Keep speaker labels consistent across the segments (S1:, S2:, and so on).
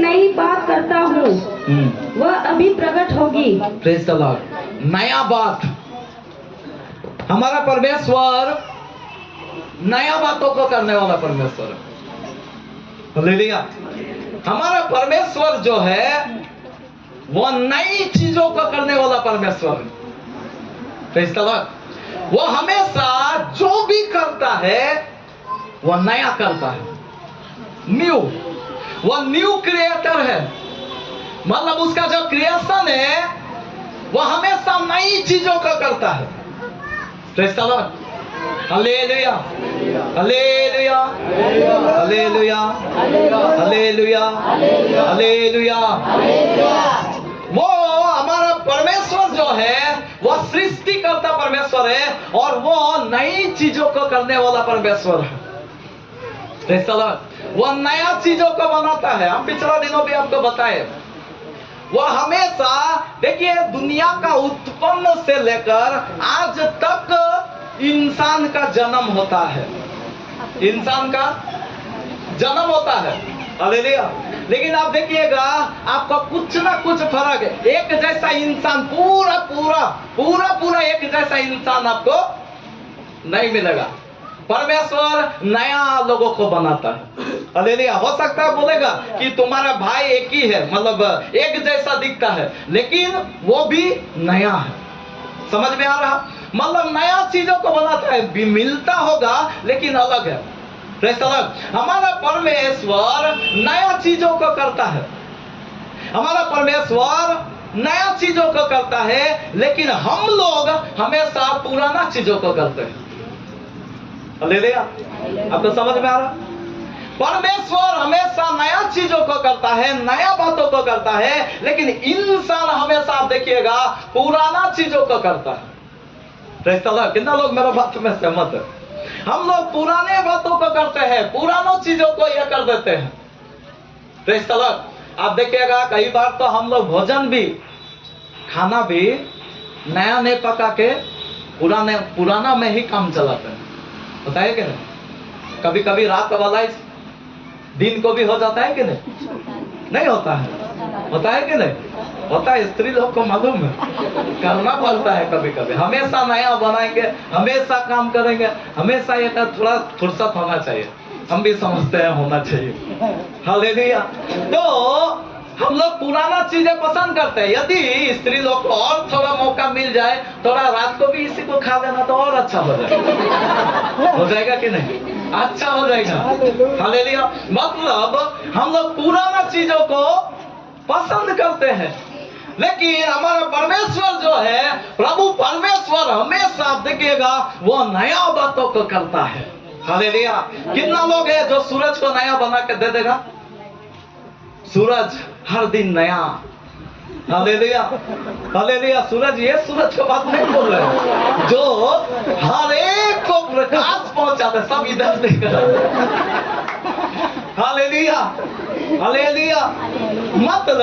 S1: नई बात करता हूँ, वह अभी प्रकट होगी।
S2: Praise the Lord. नया बात, हमारा परमेश्वर नया बातों को करने वाला परमेश्वर है। हालेलुया। हमारा परमेश्वर जो है वो नई चीजों को करने वाला परमेश्वर है। Praise the Lord. वो हमेशा जो भी करता है वो नया करता है, न्यू। वो न्यू क्रिएटर है, मतलब उसका जो क्रिएशन है वो हमेशा नई चीजों का करता है। Praise the Lord. Hallelujah, hallelujah, hallelujah, hallelujah, hallelujah. वो हमारा परमेश्वर जो है वो सृष्टि करता परमेश्वर है और वो नई चीजों को करने वाला परमेश्वर है। Praise the Lord. वो नया चीजों को बनाता है। हम पिछला दिनों भी आपको बताए, वो हमेशा, देखिए, दुनिया का उत्पन्न से लेकर आज तक इंसान का जन्म होता है, इंसान का जन्म होता है। हालेलुया। लेकिन आप देखिएगा, आपको कुछ ना कुछ फर्क है। एक जैसा इंसान पूरा पूरा पूरा पूरा एक जैसा इंसान आपको नहीं मिलेगा। परमेश्वर नया लोगों को बनाता है। हालेलुया। हो सकता है बोलेगा कि तुम्हारा भाई एक ही है, मतलब एक जैसा दिखता है, लेकिन वो भी नया है। समझ में आ रहा? मतलब नया चीजों को बनाता है, भी मिलता होगा लेकिन अलग है। Praise the Lord. हमारा परमेश्वर नया चीजों को करता है, हमारा परमेश्वर नया चीजों को करता है, लेकिन हम लोग हमेशा पुराना चीजों को करते हैं। हालेलुया। आपको समझ में आ रहा? परमेश्वर हमेशा नया चीजों को करता है, नया बातों को करता है, लेकिन इंसान हमेशा, आप देखिएगा, पुराना चीजों को करता है। Praise the Lord. कितना लोग मेरा बात में सहमत है? हम लोग पुराने बातों को करते हैं, पुरानों चीजों को यह कर देते हैं। Praise the Lord. आप देखिएगा, कई बार तो हम लोग भोजन भी, खाना भी नया नहीं पका के पुराना में ही काम चलाते हैं। होता है कि नहीं? कभी कभी रात वाला दिन को भी हो जाता है कि नहीं? नहीं होता है? होता है कि नहीं? होता है। स्त्री लोग को मालूम है, करना पड़ता है कभी कभी। हमेशा नया बनाएंगे, हमेशा काम करेंगे, हमेशा ये थोड़ा फुर्सत होना चाहिए। हम भी समझते हैं होना चाहिए। हालेलुया। तो हम लोग पुराना चीजें पसंद करते हैं। यदि स्त्री लोग को और थोड़ा मौका मिल जाए, थोड़ा रात को भी इसी को खा लेना तो और अच्छा हो जाएगा। हो जाएगा कि नहीं? अच्छा हो जाएगा। हालेलुया। मतलब हम लोग पुराना चीजों को पसंद करते हैं, लेकिन हमारा परमेश्वर जो है, प्रभु परमेश्वर, हमेशा आप देखिएगा वो नया बातों को करता है। हालेलुया। कितना लोग है जो सूरज को नया बना के दे देगा? सूरज हर दिन नया। Hallelujah, hallelujah. सूरज, ये सूरज को बात नहीं बोल रहे, जो हर एक को प्रकाश पहुंचाते, सब इधर देख रहे। Hallelujah, hallelujah. मतलब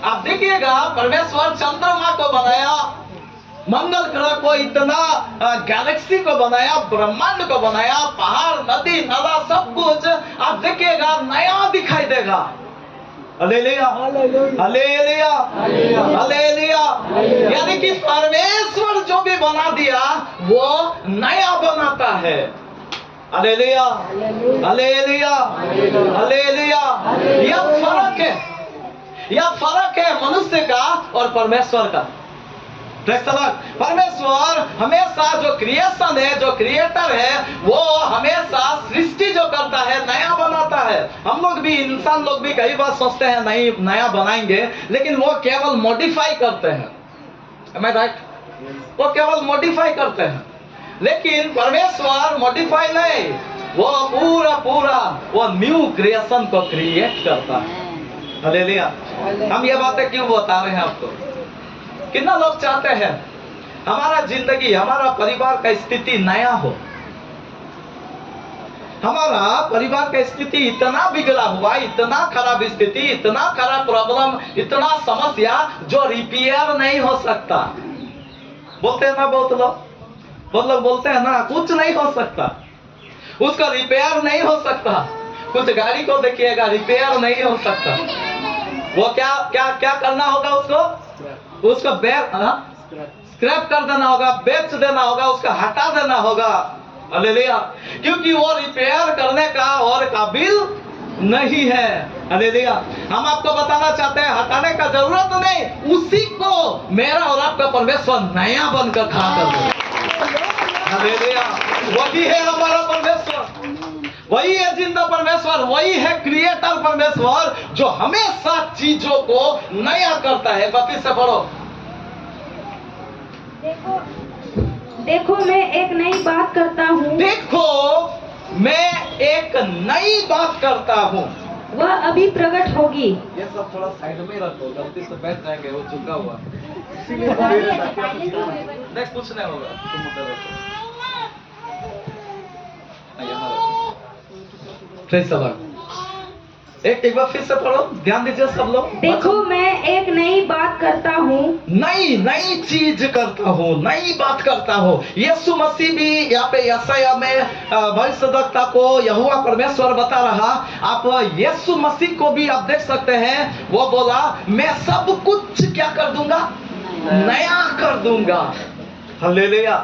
S2: आप देखिएगा, परमेश्वर चंद्रमा को बनाया, मंगल ग्रह को, इतना गैलेक्सी को बनाया, ब्रह्मांड को बनाया, पहाड़, नदी, नाला, सब कुछ आप देखिएगा नया दिखाई देगा। Hallelujah, hallelujah, hallelujah. यानी कि परमेश्वर जो भी बना दिया वो नया बनाता है। Hallelujah, hallelujah, hallelujah. यह फर्क है, यह फर्क है मनुष्य का और परमेश्वर का। परमेश्वर हमेशा जो क्रिएशन है, जो क्रिएटर है, वो हमेशा सृष्टि जो करता है, नया बनाता है। हम लोग भी, इंसान लोग भी कई बार सोचते हैं नहीं नया बनाएंगे, लेकिन वो केवल मॉडिफाई करते हैं। Am I right? वो केवल मॉडिफाई करते हैं, लेकिन परमेश्वर मॉडिफाई नहीं, वो पूरा पूरा वो न्यू क्रिएशन को क्रिएट करता है। हालेलुया। हम ये बातें क्यों बता रहे हैं आपको? कितना लोग चाहते हैं हमारा जिंदगी, हमारा परिवार का स्थिति नया हो। हमारा परिवार का स्थिति इतना बिगड़ा हुआ, इतना खराब स्थिति, इतना खराब प्रॉब्लम, इतना समस्या जो रिपेयर नहीं हो सकता। बोलते हैं ना बहुत लोग बोलते हैं ना, कुछ नहीं हो सकता, उसका रिपेयर नहीं हो सकता। कुछ गाड़ी को देखिएगा रिपेयर नहीं हो सकता, वो क्या क्या क्या करना होगा उसको स्क्रैप कर देना होगा, बेच देना होगा, उसका हटा देना होगा। हालेलुया, क्योंकि वो रिपेयर करने का और काबिल नहीं है। हालेलुया, हम आपको बताना चाहते हैं हटाने का जरूरत नहीं, उसी को मेरा और आपका परमेश्वर नया बनकर खड़ा कर दे। हालेलुया, वही है हमारा परमेश्वर, वही है जिंदा परमेश्वर, वही है क्रिएटर परमेश्वर जो हमेशा चीजों को नया करता है। वापिस से पढ़ो।
S1: देखो मैं एक नई बात करता हूँ,
S2: देखो मैं एक नई बात करता हूँ,
S1: वह अभी प्रकट होगी।
S2: ये सब थोड़ा साइड में रखो, गलती से बैठ जाएंगे, वो चुका हुआ नहीं, कुछ नहीं होगा, तुम उधर रखो, यहाँ रखो। Praise the Lord. एक बार फिर से पढ़ो, ध्यान दीजिए सब लोग।
S1: देखो मैं एक नई बात करता हूँ,
S2: नई चीज करता हूँ, नई बात करता हूँ। यीशु मसीह भी यहाँ पे यशायाह में भविष्यद्वक्ता को यहोवा परमेश्वर बता रहा। आप यीशु मसीह को भी आप देख सकते हैं, वो बोला मैं सब कुछ क्या कर दूंगा, नया कर दूंगा। Hallelujah,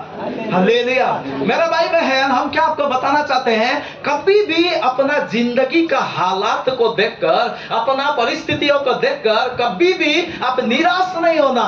S2: hallelujah. मेरा भाई बहन, हम क्या आपको बताना चाहते हैं, कभी भी अपना जिंदगी का हालात को देखकर, अपना परिस्थितियों को देखकर कभी भी आप निराश नहीं होना,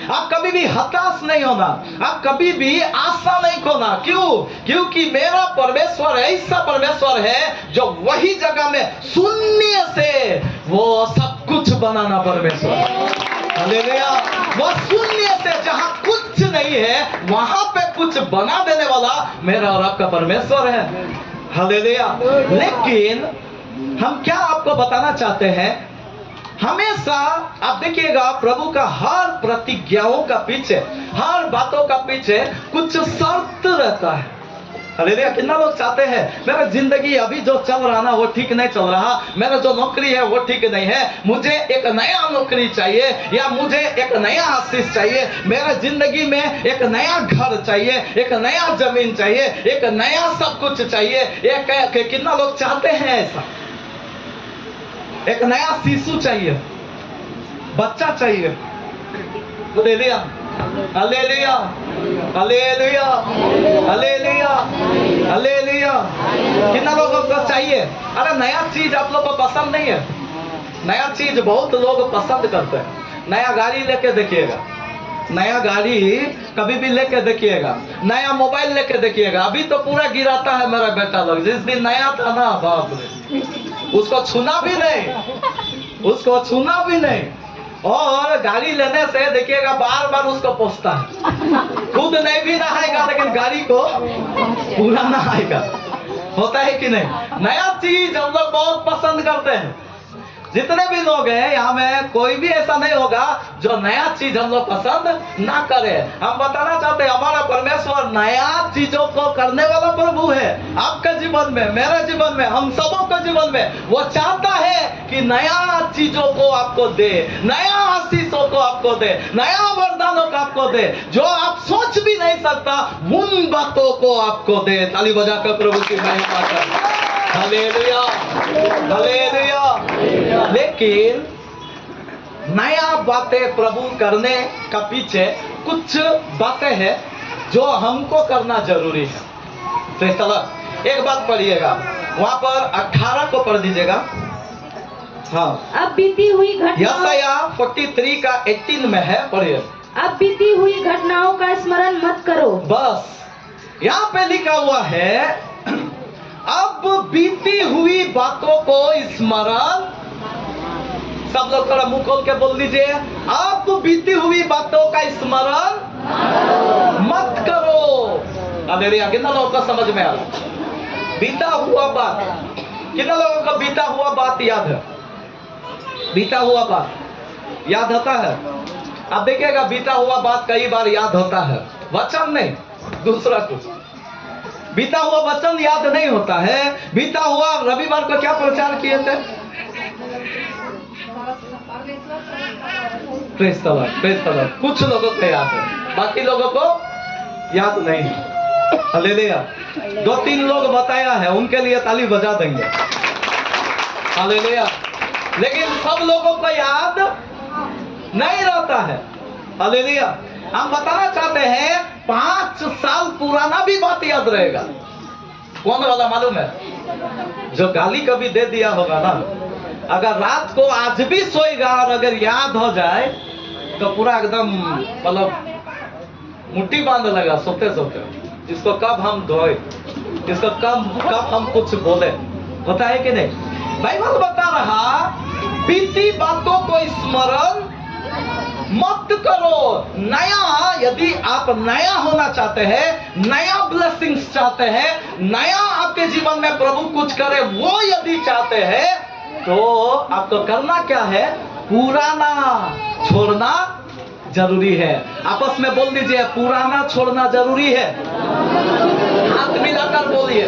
S2: आप कभी भी हताश नहीं होना, आप कभी भी आशा नहीं खोना। क्यों? क्योंकि मेरा परमेश्वर ऐसा परमेश्वर है जो वही जगह में शून्य से वो सब कुछ बनाना परमेश्वर। हालेलुया, वो शून्य से जहां कुछ नहीं है वहां पे कुछ बना देने वाला मेरा और आपका परमेश्वर है। हालेलुया। लेकिन हम क्या आपको बताना चाहते हैं, हमेशा आप देखिएगा प्रभु का हर प्रतिज्ञाओं का पीछे, हर बातों का पीछे कुछ शर्त रहता है। हालेलुया। कितना लोग चाहते हैं मेरा जिंदगी अभी जो चल रहा ना वो ठीक नहीं चल रहा, मेरा जो नौकरी है वो ठीक नहीं है, मुझे एक नया नौकरी चाहिए, या मुझे एक नया आशीष चाहिए, मेरा जिंदगी में एक नया घर चाहिए, एक नया जमीन चाहिए, एक नया सब कुछ चाहिए। कितना लोग चाहते हैं ऐसा, एक नया शिशु चाहिए, बच्चा चाहिए। Hallelujah, hallelujah, hallelujah, hallelujah, hallelujah. कितना लोगों को चाहिए? अरे नया चीज आप लोग को पसंद नहीं है? नया चीज बहुत लोग पसंद करते हैं। नया गाड़ी लेके देखिएगा, नया गाड़ी कभी भी लेके देखिएगा, नया मोबाइल लेके देखिएगा। अभी तो पूरा गिराता है मेरा बेटा लोग, जिस दिन नया था ना बाप रे, उसको छूना भी नहीं, उसको छूना भी नहीं। और गाड़ी लेने से देखिएगा बार बार उसको पोंछता है, खुद नहीं भी नहाएगा लेकिन गाड़ी को पूरा नहाएगा। होता है कि नहीं? नया चीज हम लोग बहुत पसंद करते हैं। जितने भी लोग हैं यहाँ में कोई भी ऐसा नहीं होगा जो नया चीज हम लोग पसंद ना करे। हम बताना चाहते हैं हमारा परमेश्वर नया चीजों को करने वाला प्रभु है। आपके जीवन में, मेरे जीवन में, हम सबों के जीवन में वो चाहता है कि नया चीजों को आपको दे, नया आशीषों को आपको दे, नया वरदानों को आपको दे, जो आप सोच भी नहीं सकता उन बातों को आपको दे। ताली बजाकर प्रभु की महिमा कर। Hallelujah, hallelujah. लेकिन नया बातें प्रभु करने का पीछे कुछ बातें हैं जो हमको करना जरूरी है। तो चलो एक बात पढ़िएगा, वहां पर 18 को पढ़ दीजिएगा। हाँ,
S1: अब बीती हुई घटनाओं,
S2: यशायाह 43 का 18 में है, पढ़िए।
S1: अब बीती हुई घटनाओं का स्मरण मत करो।
S2: बस यहाँ पे लिखा हुआ है अब बीती हुई बातों को स्मरण, सब लोग थोड़ा मुंह खोल के बोल दीजिए, अब बीती हुई बातों का स्मरण मत करो। हालेलुया। कितना लोगों को समझ में आ रहा? बीता हुआ बात, कितना लोगों को बीता हुआ बात याद है? बीता हुआ बात याद होता है? आप देखिएगा बीता हुआ बात कई बार याद होता है, वचन नहीं, दूसरा कुछ। बीता हुआ वचन याद नहीं होता है। बीता हुआ रविवार को क्या प्रचार किए थे? Praise the Lord, praise the Lord. कुछ लोगों को याद है, बाकी लोगों को याद नहीं है। हालेलुया। 2-3 लोग बताया है, उनके लिए ताली बजा देंगे। हालेलुया। लेकिन सब लोगों को याद नहीं रहता है। हालेलुया। हम बताना चाहते हैं 5 साल पुराना भी बात याद रहेगा। कौन वाला मालूम है? जो गाली कभी दे दिया होगा ना, अगर रात को आज भी सोएगा और अगर याद हो जाए तो पूरा एकदम मतलब मुट्ठी बांध लगा सोते सोते, इसको कब हम धोए, इसको कब हम कुछ बोले, होता है कि नहीं? बाइबल बता रहा बीती बातों को स्मरण मत करो। नया, यदि आप नया होना चाहते हैं, नया ब्लेसिंग्स चाहते हैं, नया आपके जीवन में प्रभु कुछ करे वो यदि चाहते हैं, तो आपको करना क्या है? पुराना छोड़ना जरूरी है। आपस में बोल दीजिए, पुराना छोड़ना जरूरी है। हाथ मिलाकर बोलिए।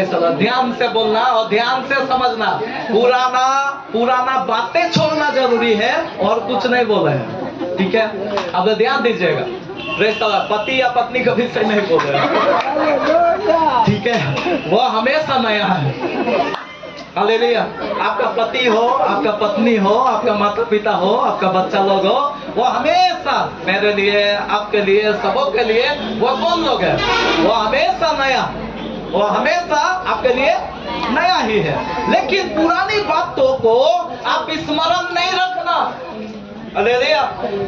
S2: तो ध्यान से बोलना और ध्यान से समझना। पुराना बातें छोड़ना जरूरी है और कुछ नहीं बोले हैं, ठीक है? अब ध्यान दीजिएगा, पति या पत्नी कभी से नहीं बोल रहे, ठीक है? वो हमेशा नया है। हालेलुया। आपका पति हो, आपका पत्नी हो, आपका माता पिता हो, आपका बच्चा लोग हो, वो हमेशा मेरे लिए, आपके लिए, सबों के लिए वो कौन लोग है? वो हमेशा नया, वो हमेशा आपके लिए नया ही है। लेकिन पुरानी बातों को आप स्मरण नहीं रखना। हालेलुया।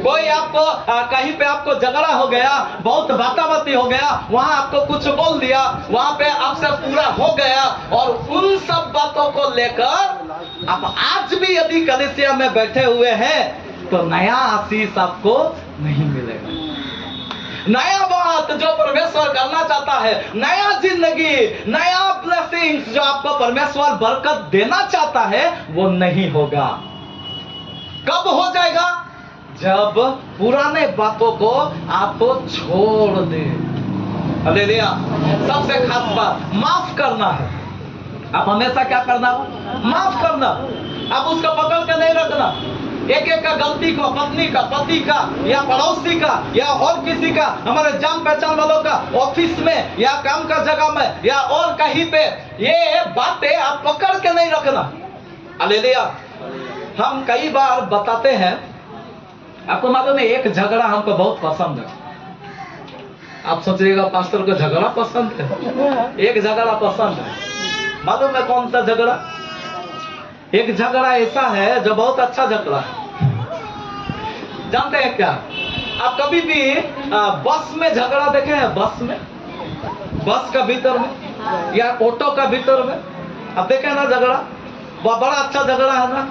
S2: कोई आपको कहीं पे आपको झगड़ा हो गया, बहुत बाताबाती हो गया, वहां आपको कुछ बोल दिया, वहां पे आपसे पूरा हो गया, और उन सब बातों को लेकर आप आज भी यदि कलीसिया में बैठे हुए हैं, तो नया आशीष आपको नहीं मिलेगा। नया बात जो परमेश्वर करना चाहता है, नया जिंदगी, नया ब्लेसिंग्स जो आपको परमेश्वर बरकत देना चाहता है, वो नहीं होगा। कब हो जाएगा? जब पुराने बातों को आप छोड़ दें। हालेलुया। सबसे खास बात माफ करना है। आप हमेशा क्या करना? माफ करना। आप उसको पकड़ के नहीं रखना। एक एक का गलती को, पत्नी का, पति का, या पड़ोसी का, या और किसी का, हमारे जान पहचान वालों का, ऑफिस में या काम का जगह में या और कहीं पे, ये बातें आप पकड़ के नहीं रखना। हालेलुया। हम कई बार बताते हैं, आपको मालूम है एक झगड़ा हमको बहुत पसंद है। आप सोचिएगा पास्टर को झगड़ा पसंद है? एक झगड़ा पसंद है। मालूम है कौन सा झगड़ा? एक झगड़ा ऐसा है जो बहुत अच्छा झगड़ा है। जानते हैं क्या? आप कभी भी बस में झगड़ा देखे हैं? बस का भीतर में या ऑटो का भीतर में आप देखे ना झगड़ा? वो बड़ा अच्छा झगड़ा है ना?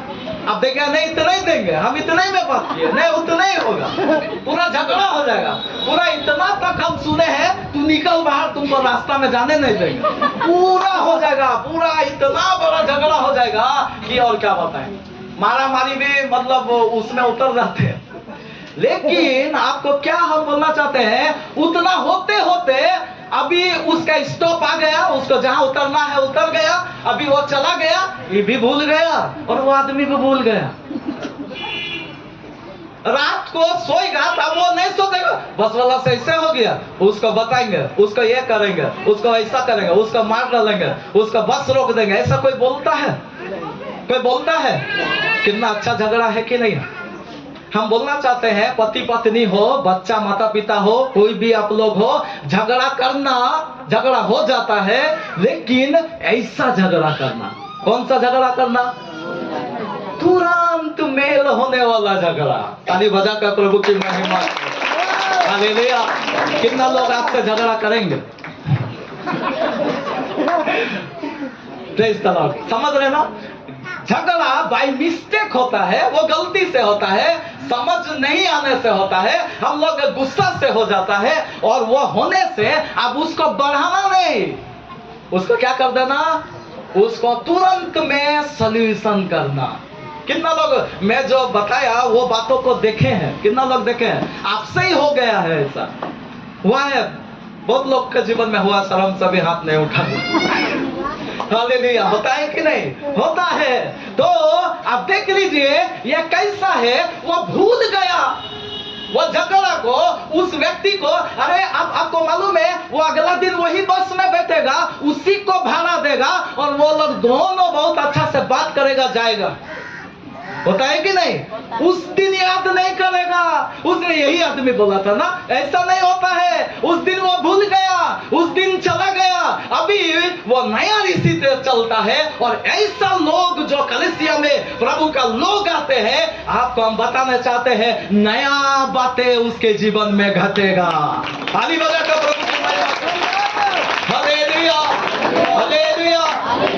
S2: आप देखे नहीं, इतना ही देंगे हम, इतना ही में बात किए, नहीं उतना ही होगा, पूरा झगड़ा हो जाएगा। पूरा इतना तक हम सुने हैं, तू निकल बाहर, तुमको रास्ता में जाने नहीं देंगे। पूरा हो जाएगा, पूरा इतना बड़ा झगड़ा हो जाएगा कि और क्या बताएं। मारा मारी भी मतलब उसमें उतर जाते हैं। लेकिन आपको क्या हम बोलना चाहते हैं, उतना होते होते अभी उसका स्टॉप आ गया, उसको जहां उतरना है उतर गया, अभी वो चला गया, ये भी भूल गया और वो आदमी भी भूल गया। रात को सोएगा तब वो नहीं सोचेगा बस वाला से ऐसे हो गया, उसको बताएंगे, उसको ये करेंगे, उसको ऐसा करेंगे, उसको मार डालेंगे, उसको बस रोक देंगे। ऐसा कोई बोलता है? कोई बोलता है? कितना अच्छा झगड़ा है कि नहीं? हम बोलना चाहते हैं पति पत्नी हो, बच्चा माता पिता हो, कोई भी आप लोग हो, झगड़ा करना, झगड़ा हो जाता है, लेकिन ऐसा झगड़ा करना। कौन सा झगड़ा करना? तुरंत मेल होने वाला झगड़ा। ताली बजा कर प्रभु की महिमा। हालेलुया। कितना लोग आपसे झगड़ा करेंगे? समझ रहे ना? झगड़ा बाय मिस्टेक होता है, वो गलती से होता है, समझ नहीं आने से होता है, हम लोग गुस्सा से हो जाता है, और वो होने से अब उसको बढ़ाना नहीं, उसको क्या कर देना? उसको तुरंत में सॉल्यूशन करना। कितना लोग मैं जो बताया वो बातों को देखे हैं? कितना लोग देखे हैं? आपसे ही हो गया है ऐसा? हुआ है? बहुत लोग के जीवन में हुआ, शर्म से भी हाथ नहीं उठा। हालेलुया। होता है कि नहीं? होता है। तो आप देख लीजिए ये कैसा है, वो भूल गया। वो झगड़ा को, उस व्यक्ति को, अरे आपको मालूम है वो अगला दिन वही बस में बैठेगा, उसी को भाड़ा देगा और वो लोग दोनों बहुत अच्छा से बात करेगा, जाएगा। होता है कि नहीं? उस दिन याद नहीं करेगा, उसने यही आदमी बोला था ना, ऐसा नहीं होता है। उस दिन वो भूल गया, उस दिन चला गया, अभी वो नया ऋषि से चलता है। और ऐसा लोग जो कलीसिया में प्रभु का लोग आते हैं, आपको हम बताना चाहते हैं, नया बातें उसके जीवन में घटेगा। ताली बजाकर प्रभु की महिमा करें। Hallelujah, hallelujah.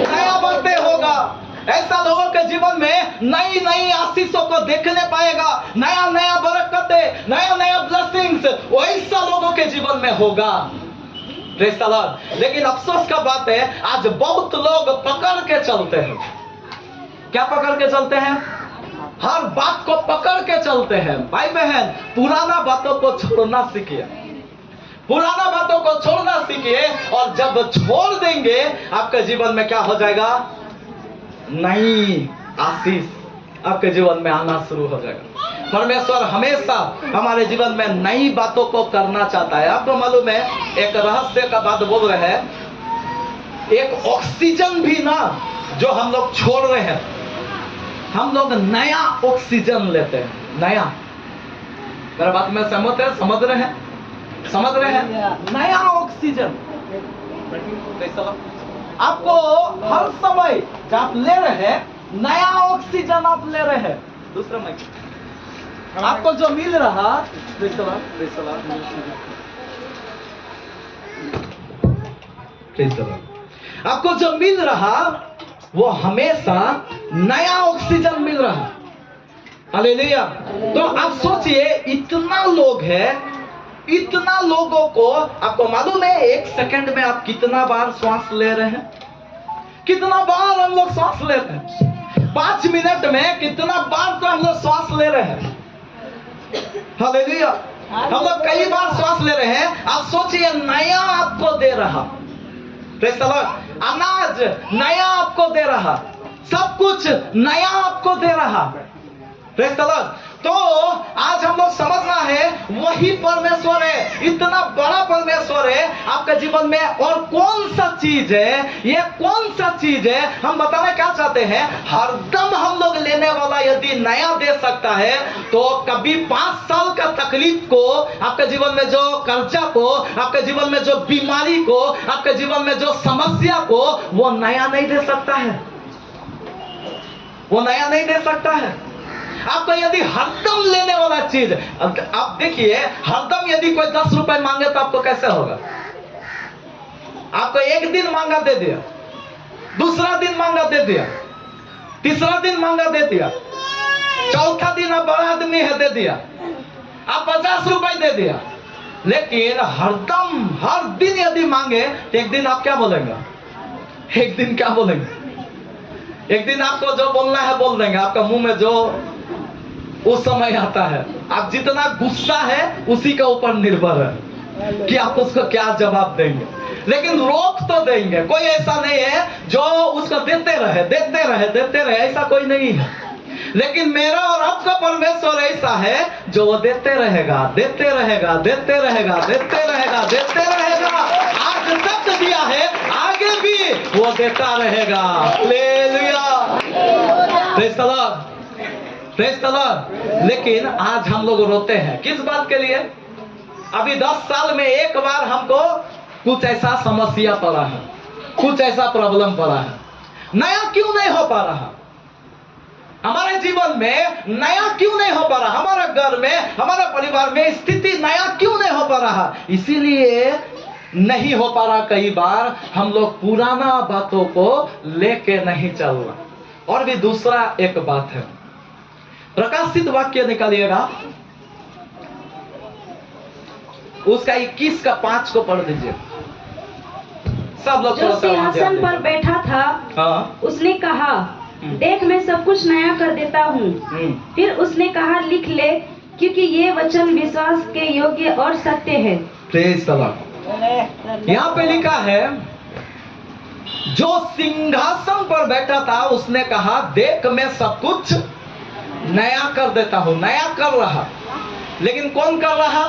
S2: नया बातें होगा। ऐसा लोगों के जीवन में नई नई आशीषों को देखने पाएगा, नया नया बरकतें, नया नया ब्लेसिंग्स वैसा लोगों के जीवन में होगा। Praise the Lord. लेकिन अफसोस का बात है, आज बहुत लोग पकड़ के चलते हैं। क्या पकड़ के चलते हैं? हर बात को पकड़ के चलते हैं। भाई बहन, पुराना बातों को छोड़ना सीखिए, पुराना बातों को छोड़ना सीखिए। और जब छोड़ देंगे, आपके जीवन में क्या हो जाएगा? नई आशीष आपके जीवन में आना शुरू हो जाएगा। परमेश्वर हमेशा हमारे जीवन में नई बातों को करना चाहता है। आपको मालूम है, एक रहस्य का बात बोल रहे हैं, एक ऑक्सीजन भी ना जो हम लोग छोड़ रहे हैं, हम लोग नया ऑक्सीजन लेते हैं। नया, मेरा बात में सहमत है? समझ रहे हैं? समझ रहे हैं? नया ऑक्सीजन आपको हर समय जब आप ले रहे हैं, नया ऑक्सीजन आप ले रहे हैं। दूसरा माइक आपको जो मिल रहा, आपको जो मिल रहा वो हमेशा नया ऑक्सीजन मिल रहा। हालेलुया। तो आप सोचिए, इतना लोग है, इतना लोगों को, आपको मालूम है एक सेकंड में आप कितना बार श्वास ले रहे हैं? कितना बार हम लोग श्वास ले रहे हैं? 5 मिनट में कितना बार तो हम लोग श्वास ले रहे हैं। हालेलुया। हम लोग कई बार श्वास ले रहे हैं। आप सोचिए, नया आपको दे रहा, प्रेज़ द लॉर्ड। अनाज नया आपको दे रहा, सब कुछ नया आपको दे रहा, प्रेज़ द लॉर्ड। तो आज हम लोग समझना है, वही परमेश्वर है, इतना बड़ा परमेश्वर है आपके जीवन में। और कौन सा चीज है ये? कौन सा चीज है? हम बताना क्या चाहते हैं, हरदम हम लोग लेने वाला यदि नया दे सकता है, तो कभी 5 साल का तकलीफ को, आपके जीवन में जो कर्जा को, आपके जीवन में जो बीमारी को, आपके जीवन में जो समस्या को, वो नया नहीं दे सकता है। वो नया नहीं दे सकता है। आपको यदि हरदम लेने वाला चीज, आप देखिए, हरदम यदि कोई 10 रुपए मांगे तो आपको कैसे होगा? आपको एक दिन मांगा दे दिया, दूसरा दिन मांगा दे दिया, तीसरा दिन मांगा दे दिया, चौथा दिन आप बड़ा आदमी है दे दिया, आप 50 रुपए दे दिया। लेकिन हरदम हर दिन यदि मांगे तो एक दिन आप क्या बोलेंगे? एक दिन क्या बोलेंगे? एक दिन आपको जो बोलना है बोल देंगे। आपका मुंह में जो उस समय आता है, आप जितना गुस्सा है उसी के ऊपर निर्भर है कि आप उसको क्या जवाब देंगे। लेकिन रोक तो देंगे। कोई ऐसा नहीं है जो उसको देते रहे देते रहे देते रहे, ऐसा कोई नहीं है। लेकिन मेरा और आपका परमेश्वर ऐसा है जो वो देते रहेगा देते रहेगा देते रहेगा देते रहेगा देते रहेगा। आज तक दिया है, आगे भी वो देता रहेगा। Hallelujah, praise the Lord, praise the Lord. लेकिन आज हम लोग रोते हैं किस बात के लिए? अभी 10 साल में एक बार हमको कुछ ऐसा समस्या पड़ा है, कुछ ऐसा प्रॉब्लम पड़ा है। नया क्यों नहीं हो पा रहा? हमारे जीवन में नया क्यों नहीं हो पा रहा? हमारे घर में, हमारे परिवार में स्थिति नया क्यों नहीं हो पा रहा? इसीलिए नहीं हो पा रहा। कई बार हम लोग पुराना बातों को लेके नहीं चल रहा। और भी दूसरा एक बात है, प्रकाशित वाक्य निकालिएगा, उसका 21 का 5 को पढ़ दीजिए सब लोग।
S1: जो सिंहासन पर बैठा था,
S2: हाँ,
S1: उसने कहा, देख मैं सब कुछ नया कर देता हूँ। फिर उसने कहा, लिख ले, क्योंकि ये वचन विश्वास के योग्य और सत्य है।
S2: Praise the Lord. यहाँ पे लिखा है, जो सिंहासन पर बैठा था उसने कहा, देख मैं सब कुछ नया कर देता हूँ। नया कर रहा। लेकिन कौन कर रहा?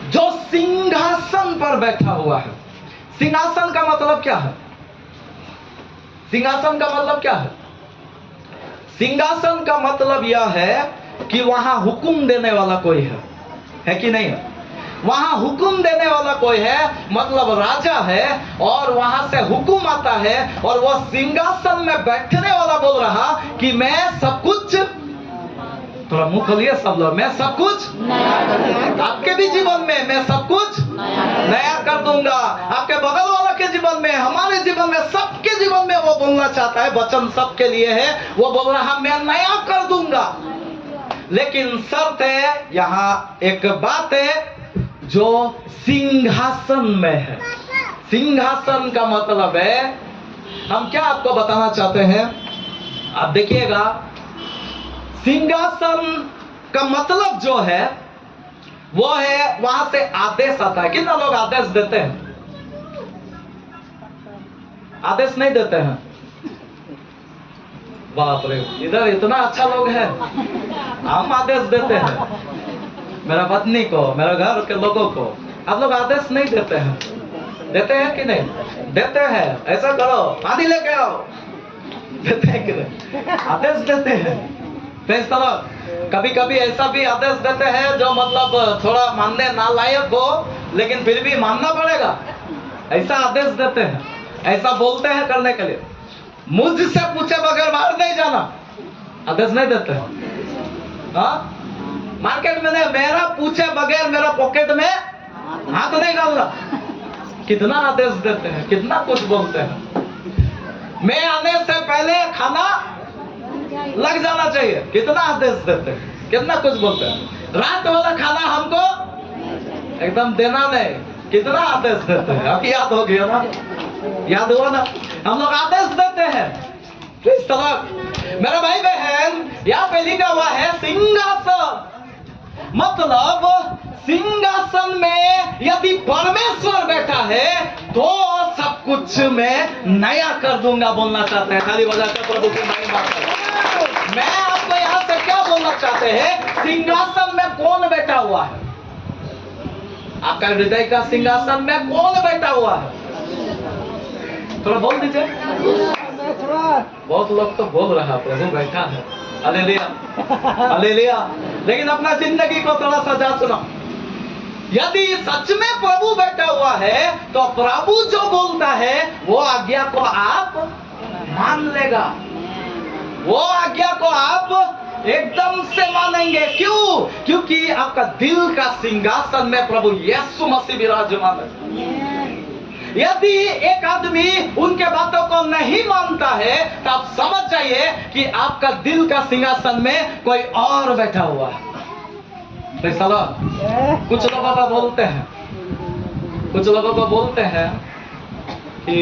S2: जो सिंहासन पर बैठा हुआ है। सिंहासन का मतलब क्या है? सिंहासन का मतलब क्या है? सिंहासन का मतलब यह है कि वहां हुक्म देने वाला कोई है कि नहीं? वहां हुक्म देने वाला कोई है, मतलब राजा है, और वहां से हुक्म आता है, और वह सिंहासन में बैठने वाला बोल रहा कि मैं सब कुछ, थोड़ा मुंह खोलिए सब लोग, मैं सब कुछ आपके भी जीवन में मैं सब कुछ नया कर दूंगा। आपके बगल वाला के जीवन में, हमारे जीवन में, सबके जीवन में वो बोलना चाहता है। वचन सबके लिए है। वो बोल रहा मैं नया कर दूंगा। लेकिन शर्त है, यहाँ एक बात है, जो सिंहासन में है। सिंहासन का मतलब है, हम क्या आपको बताना चाहते हैं, आप देखिएगा। सिंहासन का मतलब जो है वो है, वहां से आदेश आता है। कितना लोग आदेश देते हैं? आदेश नहीं देते हैं? बाप रे, इधर इतना अच्छा लोग है। हम आदेश देते हैं, मेरा पत्नी को, मेरे घर के लोगों को। आप लोग आदेश नहीं देते हैं? देते हैं कि नहीं? देते हैं। ऐसा करो, पानी लेके आओ, देते हैं कि नहीं? आदेश देते हैं। तो इस तरह कभी कभी ऐसा भी आदेश देते हैं जो मतलब थोड़ा मानने ना लायक हो, लेकिन फिर भी मानना पड़ेगा, ऐसा आदेश देते हैं। ऐसा बोलते हैं करने के लिए। मुझसे पूछे बगैर बाहर नहीं जाना, आदेश नहीं देते हैं। हाँ, मार्केट में नहीं, मेरा पूछे बगैर मेरा पॉकेट में हाथ नहीं डालना। कितना आदेश देते हैं, कितना कुछ बोलते हैं। मैं आने से पहले खाना लग जाना चाहिए, कितना आदेश देते हैं, कितना कुछ बोलते हैं। रात वाला खाना हमको एकदम देना नहीं, कितना आदेश देते हैं। अब याद हो गया ना? याद हुआ ना? हम लोग आदेश देते हैं। तो इस तरह मेरा भाई बहन, यहाँ पे लिखा हुआ है सिंहासन, मतलब सिंहासन में यदि परमेश्वर बैठा है तो सब कुछ मैं नया कर दूंगा बोलना चाहते हैं। खाली बजा कर प्रभु की महिमा करें। मैं आपको यहाँ से क्या बोलना चाहते हैं? सिंहासन में कौन बैठा हुआ है? आपका हृदय का सिंहासन में कौन बैठा हुआ है? थोड़ा बोल दीजिए। बहुत लोग तो बोल रहा प्रभु बैठा है, हालेलुया हालेलुया, लेकिन अपना जिंदगी को थोड़ा सा जांच सुनो। यदि सच में प्रभु बैठा हुआ है तो प्रभु जो बोलता है वो आज्ञा को आप मान लेगा, वो आज्ञा को आप एकदम से मानेंगे। क्यों? क्योंकि आपका दिल का सिंहासन में प्रभु यीशु मसीह विराजमान है। यदि एक आदमी उनके बातों को नहीं मानता है तो आप समझ जाइए कि आपका दिल का सिंहासन में कोई और बैठा हुआ है। कुछ लोगों को बोलते हैं, कुछ लोगों को बोलते हैं कि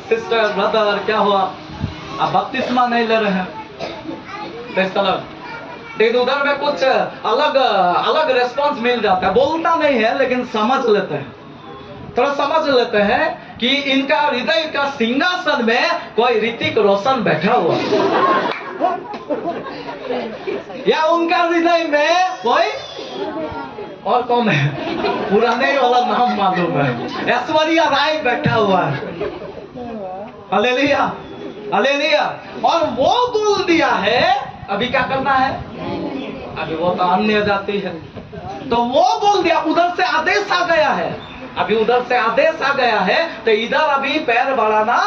S2: सिस्टर ब्रदर क्या हुआ, आप बपतिस्मा नहीं ले रहे हैं। लेकिन उधर में कुछ अलग अलग रिस्पॉन्स मिल जाता है। बोलता नहीं है लेकिन समझ लेते हैं, थोड़ा समझ लेते हैं कि इनका हृदय का सिंहासन में कोई ऋतिक रोशन बैठा हुआ या उनका हृदय में कोई और कौन है, पुराने वाला नाम मालूम है, ऐश्वर्या राय बैठा हुआ है। Hallelujah hallelujah. और वो बोल दिया है, अभी क्या करना है? अभी वो तो अन्य जाति है, तो वो बोल दिया, उधर से आदेश आ गया है, अभी उधर से आदेश आ गया है, तो इधर अभी पैर बढ़ाना,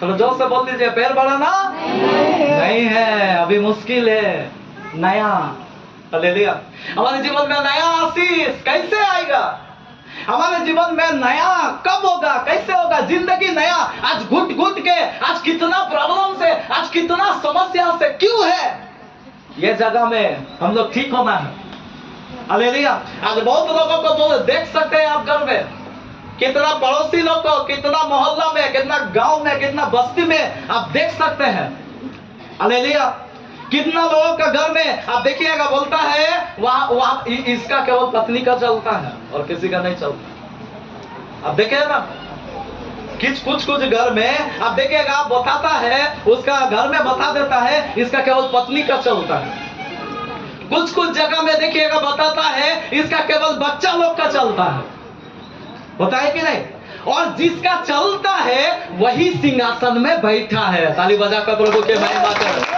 S2: तो जोर से बोल दीजिए, पैर बढ़ाना नहीं है, अभी मुश्किल है। नया, हालेलुया। हमारे जीवन में नया आशीष कैसे आएगा? हमारे जीवन में नया कब होगा, कैसे होगा? जिंदगी नया आज घुट घुट के, आज कितना प्रॉब्लम से, आज कितना समस्या से, क्यों है? ये जगह में हम लोग ठीक होना है। हालेलुया। आज बहुत लोगों को बोल देख सकते हैं आप घर में, कितना पड़ोसी लोग को, कितना मोहल्ला में, कितना गांव में, कितना बस्ती में आप देख सकते हैं। हालेलुया। कितना लोगों का घर में आप देखिएगा, बोलता है वहां इसका केवल पत्नी का चलता है और किसी का नहीं चलता। आप देखिए ना, कुछ घर में आप देखिएगा, आप बताता है, उसका घर में बता देता है इसका केवल पत्नी का चलता है। कुछ कुछ जगह में देखिएगा बताता है इसका केवल बच्चा लोग का चलता है, होता है कि नहीं? और जिसका चलता है वही सिंहासन में बैठा है। ताली बजा कर प्रभु के महिमा कर।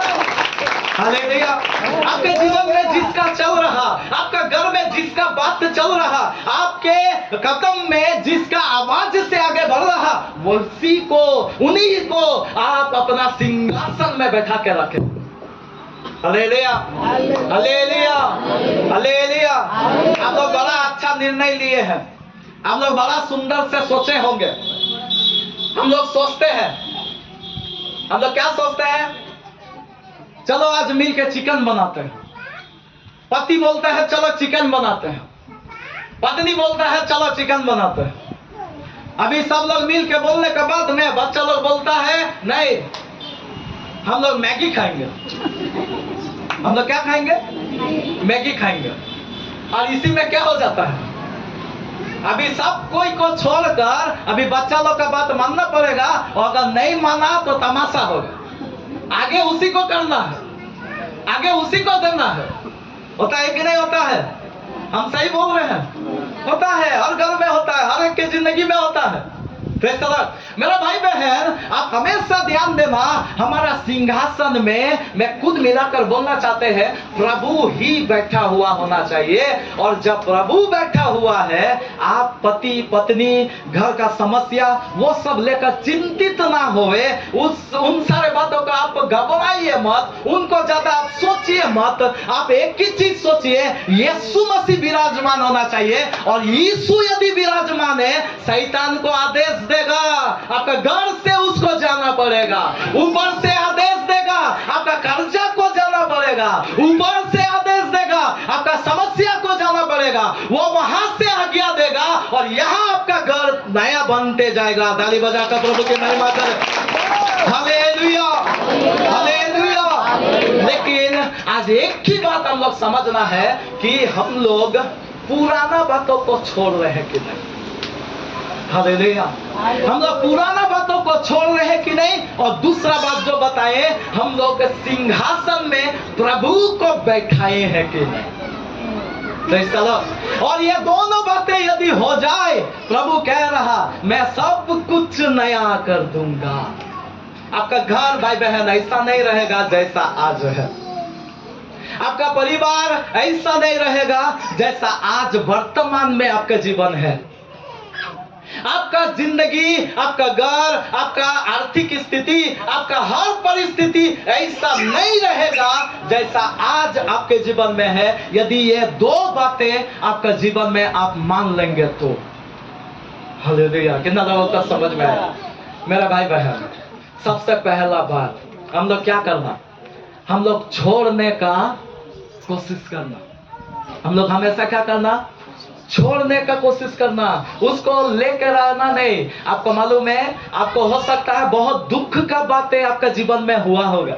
S2: हालेलुया। आपके जीवन में जिसका चल रहा, आपका घर में जिसका बात चल रहा, आपके कदम में जिसका आवाज से आगे बढ़ रहा, उसी को, उन्हीं को आप अपना सिंहासन में बैठा के रखें। Hallelujah, hallelujah, hallelujah. आप लोग बड़ा अच्छा निर्णय लिए हैं, आप लोग बड़ा सुंदर से सोचे होंगे। हम लोग सोचते हैं, हम लोग क्या सोचते हैं? चलो आज मिल के चिकन बनाते हैं। पति बोलता है चलो चिकन बनाते हैं, पत्नी बोलता है चलो चिकन बनाते हैं। अभी सब लोग मिल के बोलने के बाद में बच्चा लोग बोलता है नहीं, हम लोग मैगी खाएंगे। हम लोग क्या खाएंगे? मैगी खाएंगे। और इसी में क्या हो जाता है, अभी सब कोई को छोड़कर अभी बच्चा लोग का बात मानना पड़ेगा, और अगर नहीं माना तो तमाशा होगा। आगे उसी को करना है, आगे उसी को देना है। होता है कि नहीं होता है? हम सही बोल रहे हैं? होता है, हर घर में होता है, हर एक के जिंदगी में होता है। मेरा भाई बहन, आप हमेशा ध्यान देना, हमारा सिंहासन में मैं खुद मिलाकर बोलना चाहते हैं, प्रभु ही बैठा हुआ होना चाहिए। और जब प्रभु बैठा हुआ है, आप पति पत्नी घर का समस्या वो सब लेकर चिंतित ना होवे। उन सारे बातों का आप घबराइए मत, उनको ज्यादा आप सोचिए मत। आप एक ही चीज सोचिए, यीशु मसीह विराजमान होना चाहिए। और यीशु यदि विराजमान है, शैतान को आदेश देगा, आपका घर से उसको जाना पड़ेगा। ऊपर से आदेश देगा, आपका कर्जा को जाना पड़ेगा। ऊपर से आदेश देगा, आपका समस्या को जाना पड़ेगा। वो वहां से आज्ञा देगा और यहाँ आपका घर नया बनते जाएगा। ताली बजाकर प्रभु की महिमा करें। Hallelujah, hallelujah. लेकिन आज एक ही बात हम लोग समझना है कि हम लोग पुराना बातों को छोड़ रहे हैं कि नहीं। हालेलुया। हम लोग पुराना बातों को छोड़ रहे हैं कि नहीं। और दूसरा बात जो बताए, हम लोग सिंहासन में प्रभु को बैठाए हैं कि नहीं। और ये दोनों बातें यदि हो जाए, प्रभु कह रहा मैं सब कुछ नया कर दूंगा। आपका घर भाई बहन ऐसा नहीं रहेगा जैसा आज है। आपका परिवार ऐसा नहीं रहेगा जैसा आज वर्तमान में आपका जीवन है। आपका जिंदगी, आपका घर, आपका आर्थिक स्थिति, आपका हर परिस्थिति ऐसा नहीं रहेगा जैसा आज आपके जीवन में है। यदि ये दो बातें आपका जीवन में आप मान लेंगे तो हालेलुया। कितना लोगों को समझ में आया? मेरा भाई बहन, सबसे पहला बात हम लोग क्या करना, हम लोग छोड़ने का कोशिश करना। हम लोग हमेशा क्या करना? छोड़ने का कोशिश करना, उसको लेकर आना नहीं। आपको मालूम है, आपको हो सकता है बहुत दुख का बातें आपका जीवन में हुआ होगा।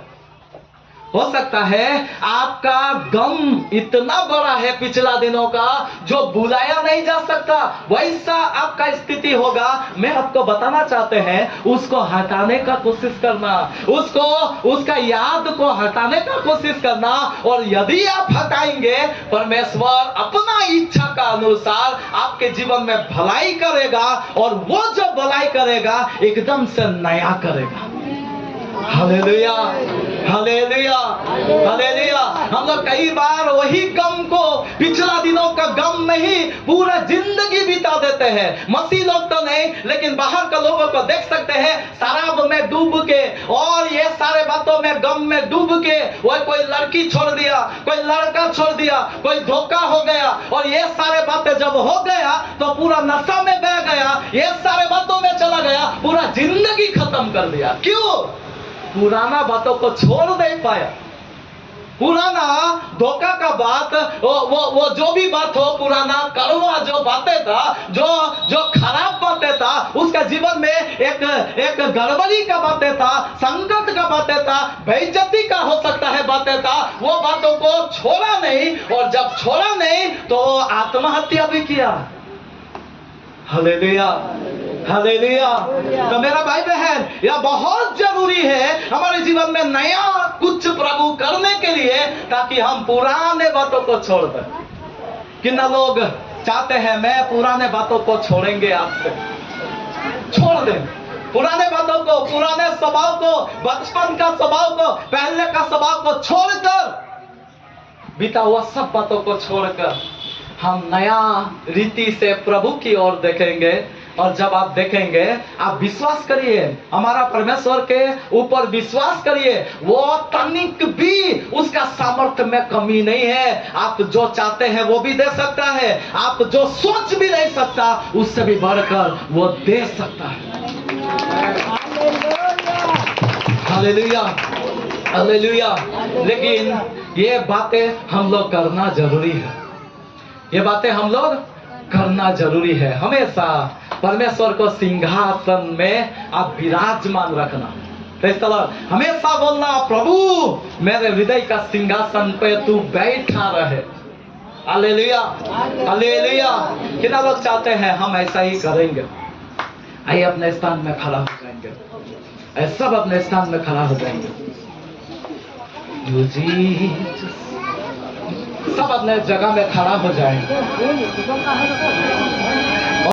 S2: हो सकता है आपका गम इतना बड़ा है पिछला दिनों का जो बुलाया नहीं जा सकता, वैसा आपका स्थिति होगा। मैं आपको बताना चाहते हैं, उसको हटाने का कोशिश करना, उसको उसका याद को हटाने का कोशिश करना। और यदि आप हटाएंगे, परमेश्वर अपना इच्छा का अनुसार आपके जीवन में भलाई करेगा। और वो जो भलाई करेगा एकदम से नया करेगा। Hallelujah, hallelujah, hallelujah. हम लोग कई बार वही गम को, पिछला दिनों का गम में ही पूरा जिंदगी बिता देते हैं। मसीह लोग तो नहीं, लेकिन बाहर के लोगों को देख सकते हैं, शराब में डूब के और ये सारे बातों में, गम में डूब के, वो कोई लड़की छोड़ दिया, कोई लड़का छोड़ दिया, कोई धोखा हो गया। और ये सारे बातें जब हो गया तो पूरा नशा में बह गया, ये सारे बातों में चला गया, पूरा जिंदगी खत्म कर दिया। क्यों? पुराना बातों को छोड़ नहीं पाया। पुराना धोखा का बात, वो जो भी बात हो, पुराना कड़वा जो बातें था, जो खराब बातें था, उसका जीवन में एक गड़बड़ी का बातें था, संकट का बातें था, बेइज्जती का हो सकता है बातें था। वो बातों को छोड़ा नहीं, और जब छोड़ा नहीं तो आत्महत्या भी किया। Hallelujah, hallelujah. तो मेरा भाई बहन, यह बहुत जरूरी है हमारे जीवन में नया कुछ प्रभु करने के इसीलिए ताकि हम पुराने बातों को छोड़ दें। कितना लोग चाहते हैं मैं पुराने बातों को छोड़ेंगे, आपसे छोड़ दें पुराने बातों को, पुराने स्वभाव को, बचपन का स्वभाव को, पहले का स्वभाव को छोड़कर, बीता हुआ सब बातों को छोड़कर हम नया रीति से प्रभु की ओर देखेंगे। और जब आप देखेंगे, आप विश्वास करिए, हमारा परमेश्वर के ऊपर विश्वास करिए, वो तनिक भी उसका सामर्थ्य में कमी नहीं है। आप जो चाहते हैं वो भी दे सकता है, आप जो सोच भी नहीं सकता उससे भी बढ़कर वो दे सकता है। Hallelujah, hallelujah. लेकिन ये बातें हम लोग करना जरूरी है, ये बातें हम लोग करना जरूरी है। हमेशा परमेश्वर को सिंहासन में आप विराजमान रखना। हमेशा बोलना, प्रभु मेरे हृदय का सिंहासन पे तू बैठा रहे। Hallelujah, hallelujah. कितना लोग चाहते हैं हम ऐसा ही करेंगे? आइए अपने स्थान में खड़ा हो जाएंगे, सब अपने स्थान में खड़ा हो जाएंगे। सब अपने जगह में खड़ा हो जाएंगे।